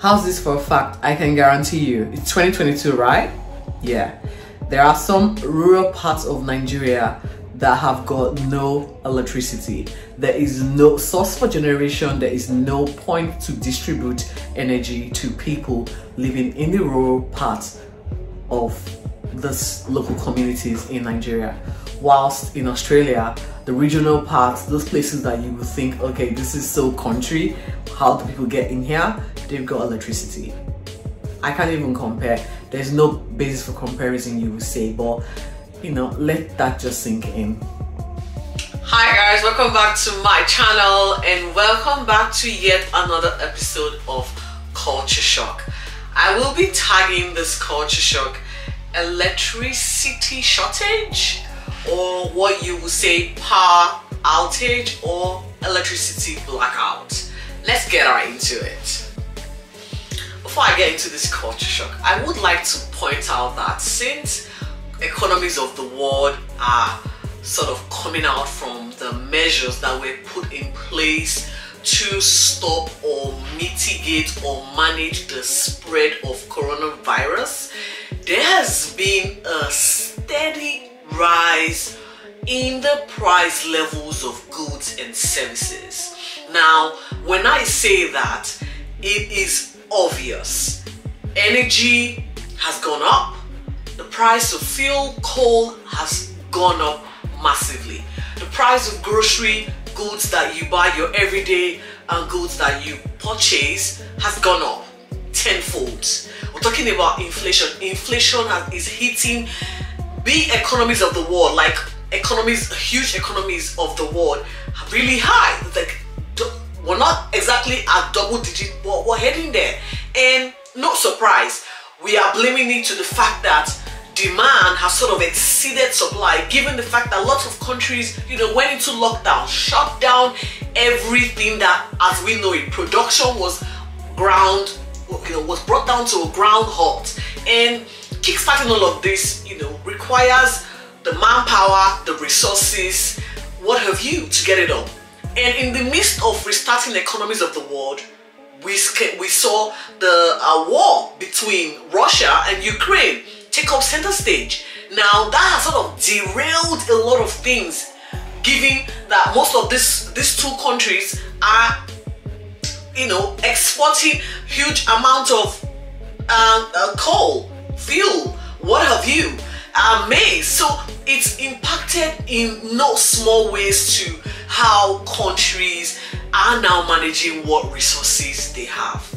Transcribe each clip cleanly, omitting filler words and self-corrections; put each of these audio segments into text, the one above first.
How's this for a fact? I can guarantee you. It's 2022, right? Yeah. There are some rural parts of Nigeria that have got no electricity. There is no source for generation. There is no point to distribute energy to people living in the rural parts of these local communities in Nigeria. Whilst in Australia, the regional parts, those places that you would think, okay, this is so country, how do people get in here? They've got electricity. I can't even compare. There's no basis for comparison, you would say, but you know, let that just sink in. Hi guys, welcome back to my channel and welcome back to yet another episode of Culture Shock. I will be tagging this Culture Shock electricity shortage, or what you would say power outage or electricity blackout. Let's get right into it. Before I get into this culture shock, I would like to point out that since economies of the world are sort of coming out from the measures that were put in place to stop or mitigate or manage the spread of coronavirus, there has been a steady rise in the price levels of goods and services. Now, when I say that, it is obvious. Energy has gone up. The price of fuel, coal has gone up massively. The price of grocery goods that you buy, your everyday goods that you purchase, has gone up tenfold. We're talking about inflation. Inflation is hitting big economies of the world, like economies, huge economies of the world, really high. Like, we're not exactly at double digit, but we're heading there. And no surprise, we are blaming it to the fact that demand has sort of exceeded supply, given the fact that lots of countries, you know, went into lockdown, shut down everything that, as we know it, production was was brought down to a ground halt. And kickstarting all of this, you know, requires the manpower, the resources, what have you, to get it up. And in the midst of restarting the economies of the world, we saw the war between Russia and Ukraine take up center stage. Now that has sort of derailed a lot of things, given that most of these two countries are, you know, exporting huge amount of coal, fuel, what have you, maize. So it's impacted in no small ways to how countries are now managing what resources they have.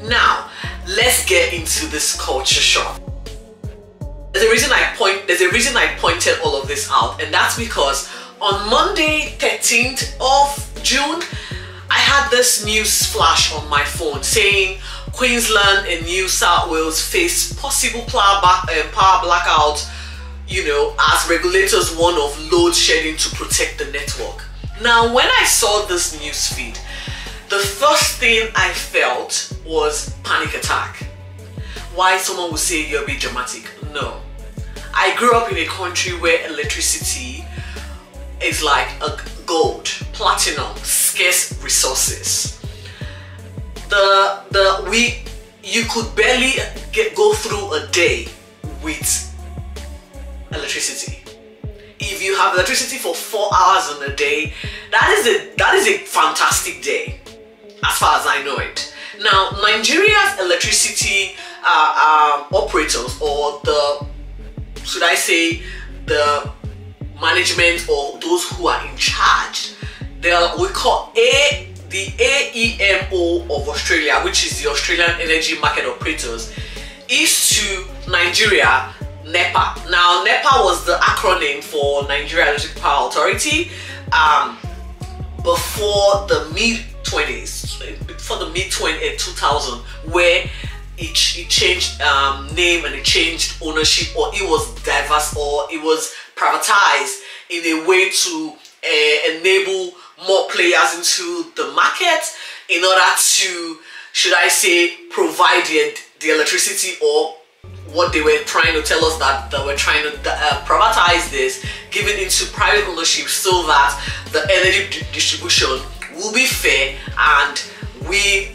Now, let's get into this culture shock. There's a reason I pointed all of this out, and that's because on Monday, 13th of June, I had this news flash on my phone saying Queensland and New South Wales face possible power blackout, you know, as regulators warn of load shedding to protect the network. Now, when I saw this news feed, the first thing I felt was panic attack. Why someone would say you're a bit dramatic? No. I grew up in a country where electricity is like a gold, platinum, scarce resources. You could barely go through a day with electricity. If you have electricity for 4 hours in a day, that is a fantastic day, as far as I know it. Now, Nigeria's electricity operators, or should I say the management, or those who are in charge, we call the AEMO of Australia, which is the Australian Energy Market Operators, is to Nigeria NEPA. Now, NEPA was the acronym for Nigeria Electric Power Authority before the mid-20s, before the mid-2000, where it changed name and it changed ownership, or it was diverse, or it was privatized in a way to enable more players into the market in order to, should I say, provide the electricity, or what they were trying to tell us, that they were trying to privatize this, give it into private ownership so that the energy distribution will be fair and we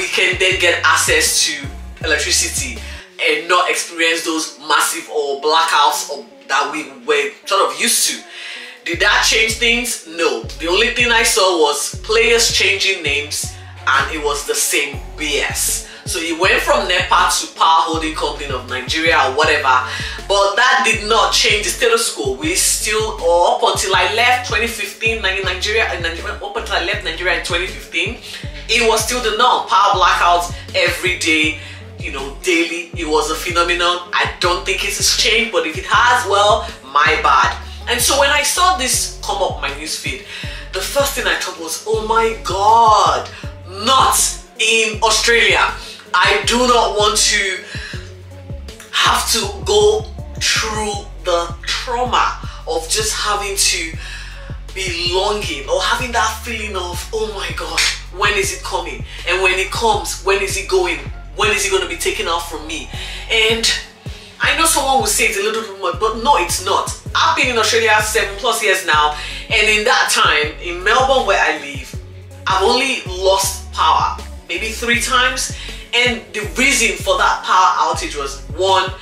can then get access to electricity and not experience those massive or blackouts that we were sort of used to. Did that change things? No. The only thing I saw was players changing names, and it was the same BS. So it went from NEPA to Power Holding Company of Nigeria or whatever, but that did not change the status quo. We still, or up until I left 2015, Nigeria, up until I left Nigeria in 2015, it was still the norm. Power blackouts every day, you know, daily. It was a phenomenon. I don't think it has changed, but if it has, well, my bad. And so when I saw this come up my newsfeed, the first thing I thought was, oh my God, not in Australia. I do not want to have to go through the trauma of just having to be longing or having that feeling of, oh my God, when is it coming? And when it comes, when is it going? When is it going to be taken out from me? And I know someone will say it's a little bit more, but no, it's not. I've been in Australia 7+ years now, and in that time, in Melbourne where I live, I've only lost power maybe 3 times. And the reason for that power outage was, one,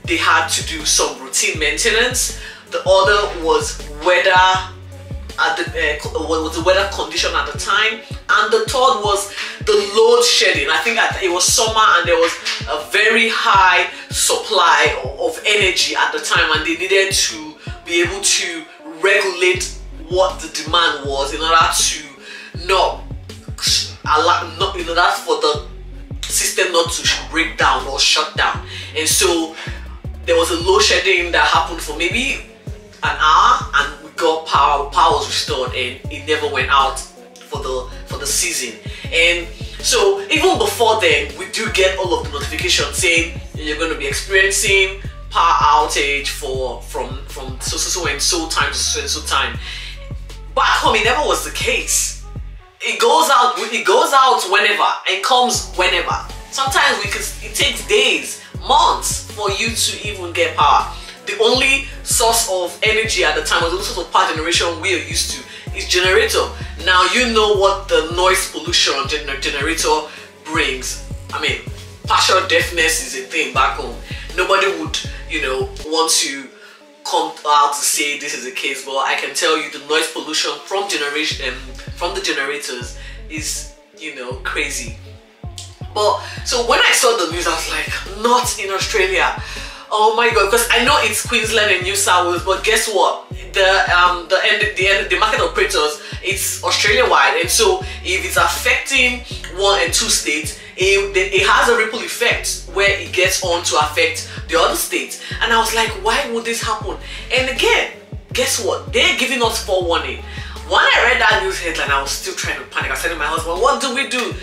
they had to do some routine maintenance. The other was weather at the weather condition at the time, and the third was the load shedding. I think it was summer and there was a very high supply of energy at the time, and they needed to be able to regulate what the demand was in order to not allow, in order for the system not to break down or shut down. And so there was a load shedding that happened for maybe an hour, and we got power was restored, and it never went out for the season. And so even before then, we do get all of the notifications saying you're going to be experiencing power outage from so and so time to so and so time. Back home, it never was the case. It goes out whenever and comes whenever. Sometimes it takes days, months for you to even get power. The only source of energy at the time, or the source of power generation we are used to, is generator. Now you know what the noise pollution generator brings. I mean, partial deafness is a thing back home. Nobody would, you know, want to come out to say this is the case, but I can tell you the noise pollution from the generators is, you know, crazy. But so when I saw the news, I was like, not in Australia. Oh my God, because I know it's Queensland and New South Wales, but guess what? The market operators, it's Australia wide, and so if it's affecting 1 and 2 states, it has a ripple effect where it gets on to affect the other states. And I was like, why would this happen? And again, guess what? They're giving us forewarning. When I read that news headline, I was still trying to panic. I said to my husband, what do we do?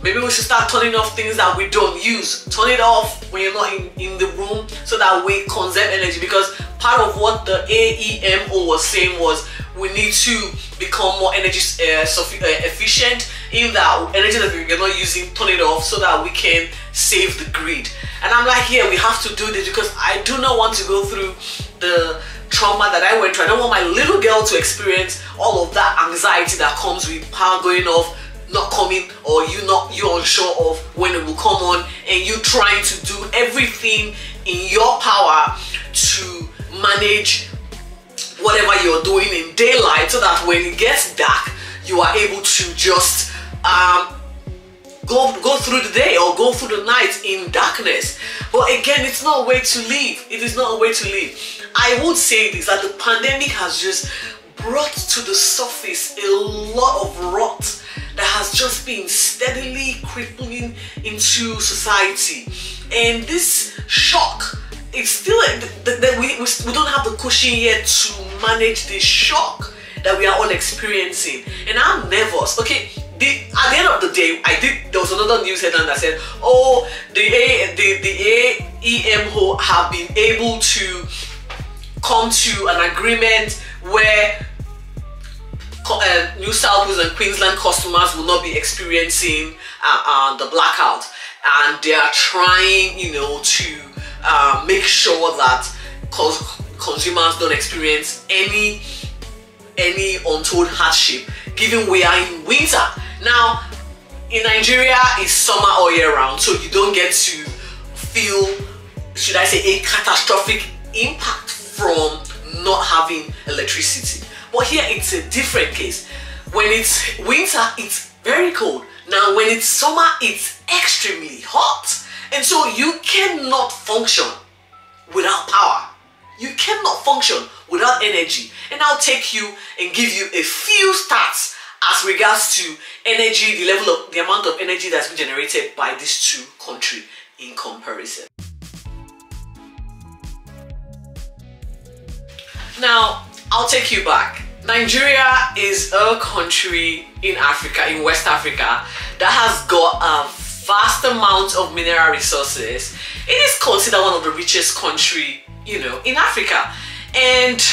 Maybe we should start turning off things that we don't use. Turn it off when you're not in the room, so that we conserve energy. Because part of what the AEMO was saying was we need to become more energy efficient, in that energy that we're not using, turn it off so that we can save the grid. And I'm like, yeah, we have to do this, because I do not want to go through the trauma that I went through. I don't want my little girl to experience all of that anxiety that comes with power going off, not coming, or you're unsure of when it will come on, and you trying to do everything in your power to manage whatever you're doing in daylight, so that when it gets dark, you are able to just go through the day or go through the night in darkness. But again, it's not a way to live. It is not a way to live. I would say this, that the pandemic has just brought to the surface a lot of rot that has just been steadily crippling into society. And this shock, it's still, we don't have the cushion yet to manage this shock that we are all experiencing. And I'm nervous. Okay, at the end of the day, there was another news headline that said, oh, the AEMO have been able to come to an agreement where New South Wales and Queensland customers will not be experiencing the blackout, and they are trying, you know, to make sure that consumers don't experience any untold hardship, given we are in winter. Now, in Nigeria, it's summer all year round, so you don't get to feel, should I say, a catastrophic impact from not having electricity. But here it's a different case. When it's winter, it's very cold. Now when it's summer, it's extremely hot. And so you cannot function without power. You cannot function without energy. And I'll take you and give you a few stats as regards to energy, the amount of energy that's been generated by these two countries in comparison. Now, I'll take you back. Nigeria is a country in Africa, in West Africa, that has got a vast amount of mineral resources. It is considered one of the richest countries, you know, in Africa. And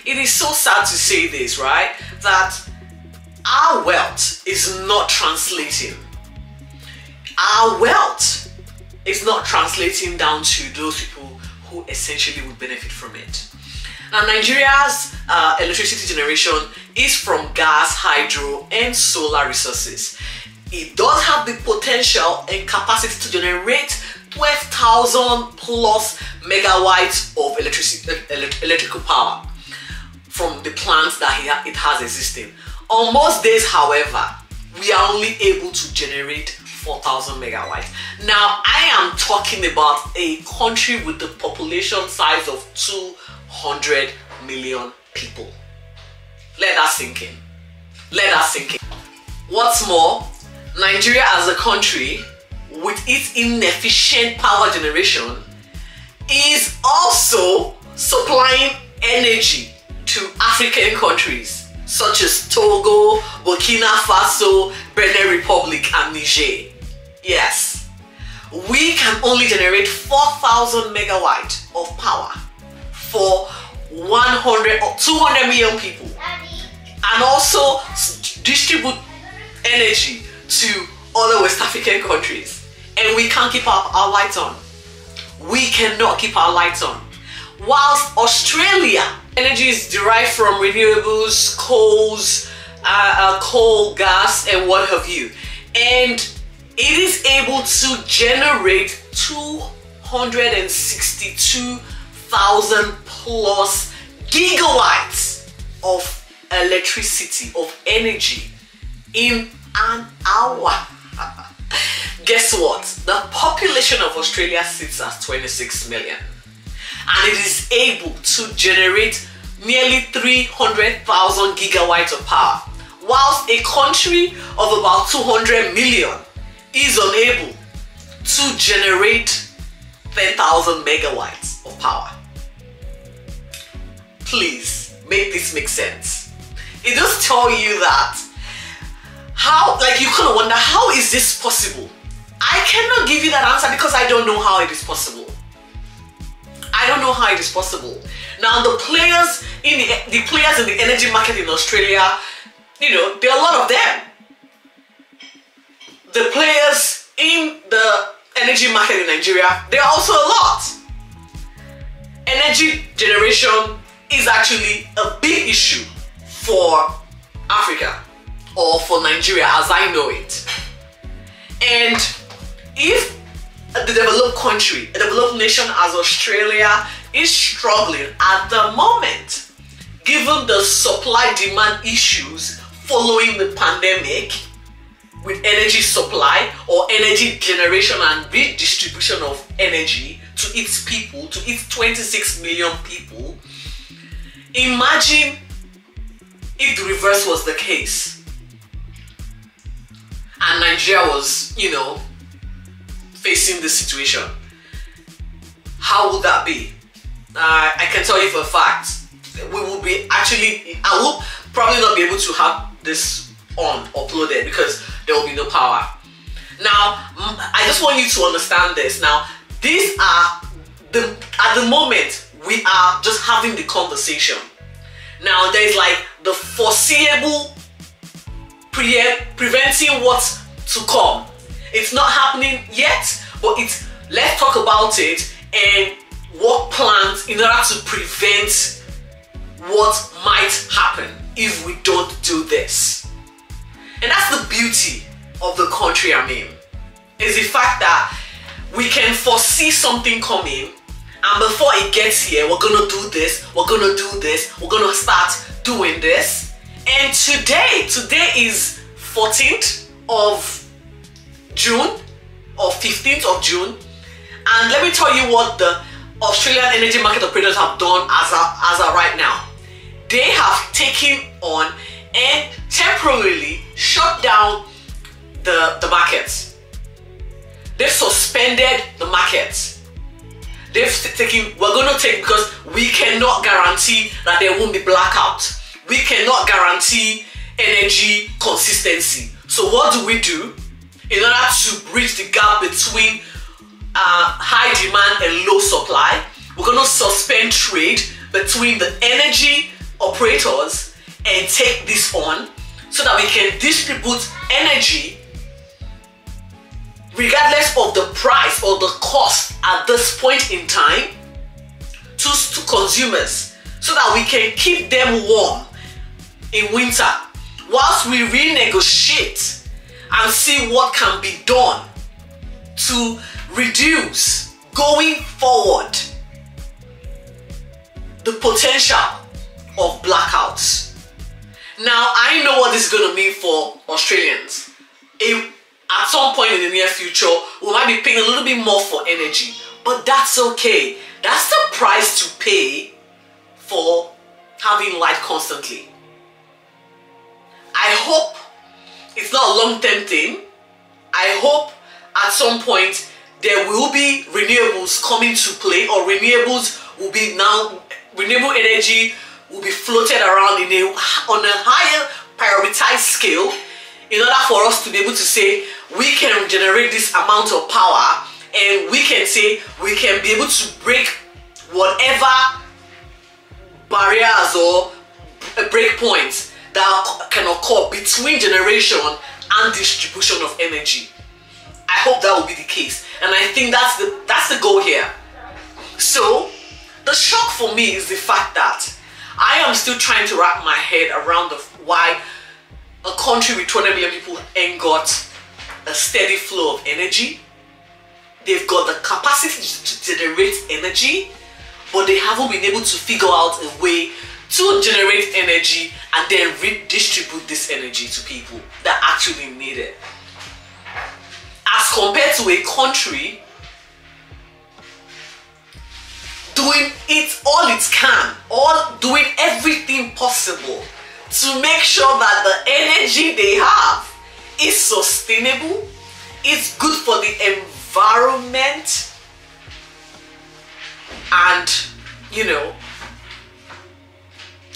it is so sad to say this, right? That our wealth is not translating. Our wealth is not translating down to those people who essentially would benefit from it. Now, Nigeria's electricity generation is from gas, hydro, and solar resources. It does have the potential and capacity to generate 12,000 plus megawatts of electrical power from the plants that it has existing. On most days, however, we are only able to generate 4,000 megawatts. Now, I am talking about a country with the population size of 200 million people. Let that sink in. Let that sink in. What's more, Nigeria as a country with its inefficient power generation is also supplying energy to African countries such as Togo, Burkina Faso, Benin Republic, and Niger. Yes, we can only generate 4,000 megawatts of power for 100 or 200 million people, and also distribute energy to other West African countries, and we can't keep our lights on. We cannot keep our lights on. Whilst Australia, energy is derived from renewables, coal, gas, and what have you, and it is able to generate 262,000 plus gigawatts of electricity, of energy in an hour. Guess what? The population of Australia sits at 26 million, and it is able to generate nearly 300,000 gigawatts of power, whilst a country of about 200 million is unable to generate 10,000 megawatts of power. Please make this make sense. It does tell you that how, like, you kind of wonder, how is this possible? I cannot give you that answer because I don't know how it is possible. I don't know how it is possible. Now, the players in the energy market in Australia, you know, there are a lot of them. The players in the energy market in Nigeria, there are also a lot. Energy generation is actually a big issue for Africa, or for Nigeria as I know it. And if a developed country, a developed nation as Australia is struggling at the moment, given the supply-demand issues following the pandemic, with energy supply or energy generation and redistribution of energy to its people, to its 26 million people, imagine if the reverse was the case and Nigeria was, you know, facing this situation. How would that be? I can tell you for a fact, we will be actually, I will probably not be able to have this uploaded because there will be no power. Now, I just want you to understand this. Now, these are at the moment, we are just having the conversation. Now, there's like the foreseeable preventing what's to come. It's not happening yet, but let's talk about it and work plans in order to prevent what might happen if we don't do this. And that's the beauty of the country I'm in. Is the fact that we can foresee something coming, and before it gets here, we're gonna do this, we're gonna do this, we're gonna start doing this. And today is 14th of June or 15th of June, and let me tell you what the Australian energy market operators have done as of right now. They have taken on and temporarily shut down the markets. They've suspended the markets. We're going to take, because we cannot guarantee that there won't be blackout. We cannot guarantee energy consistency. So what do? In order to bridge the gap between high demand and low supply, we're going to suspend trade between the energy operators and take this on so that we can distribute energy regardless of the price or the cost at this point in time to consumers, so that we can keep them warm in winter whilst we renegotiate and see what can be done to reduce going forward the potential of blackouts. Now, I know what this is going to mean for Australians. At some point in the near future, we might be paying a little bit more for energy, but that's okay. That's the price to pay for having light constantly. I hope it's not a long-term thing. I hope at some point there will be renewables coming to play, or renewables will be now, renewable energy will be floated around on a higher prioritized scale, in order for us to be able to say we can generate this amount of power, and we can say we can be able to break whatever barriers or breakpoints that can occur between generation and distribution of energy. I hope that will be the case, and I think that's the goal here. So the shock for me is the fact that I am still trying to wrap my head around why a country with 200 million people ain't got a steady flow of energy. They've got the capacity to generate energy, but they haven't been able to figure out a way to generate energy and then redistribute this energy to people that actually need it. As compared to a country doing all it can, doing everything possible to make sure that the energy they have is sustainable, is good for the environment, and, you know,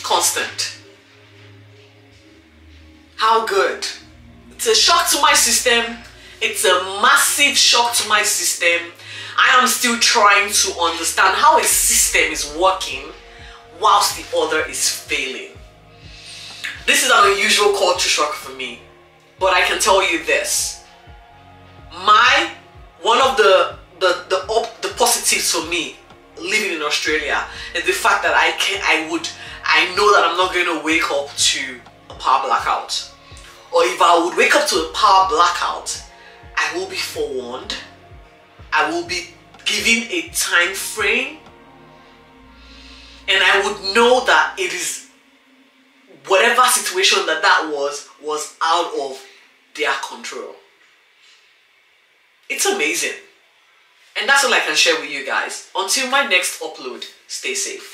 constant. How good. It's a shock to my system. It's a massive shock to my system. I am still trying to understand how a system is working whilst the other is failing. This is an unusual culture shock for me, but I can tell you this. One of the positives for me living in Australia is the fact that I know that I'm not going to wake up to a power blackout. Or if I would wake up to a power blackout, I will be forewarned. I will be given a time frame, and I would know that it is whatever situation that was out of their control. It's amazing. And that's all I can share with you guys. Until my next upload, stay safe.